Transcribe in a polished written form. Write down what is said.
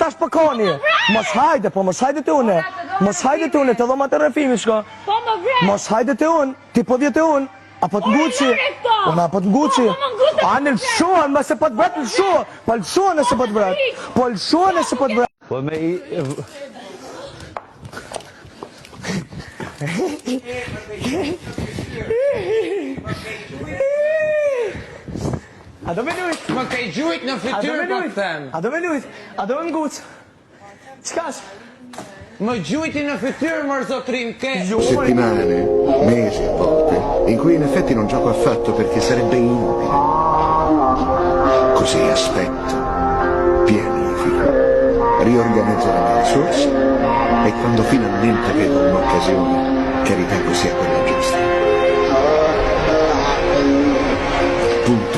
tash pëkoni. Mos hajde, po mos hajde të une. Mos hajde të une, të dhoma të rëfimi shko. Mos hajde të unë, ti po dhjetë unë. Apo të nguqi. Unë apo të nguqi. A në lëshuan, ma se po të bret lëshuan. Po lëshuan e se po të bret. Po lëshuan e se po të bret. Po me i... A do me lujt? Më ke i gjujt në fytyrë po të them. A do me lujt? A do me nguq? Qkash? Më gjujti në fytyrë mërë zotrin ke. Settimane, mesi a volte, in cui in effetti non gioco affatto perché sarebbe inutile. Così aspetto, pianifico, riorganizzo le mie risorse e quando finalmente vedo un'occasione che ritengo sia quella giusta, punto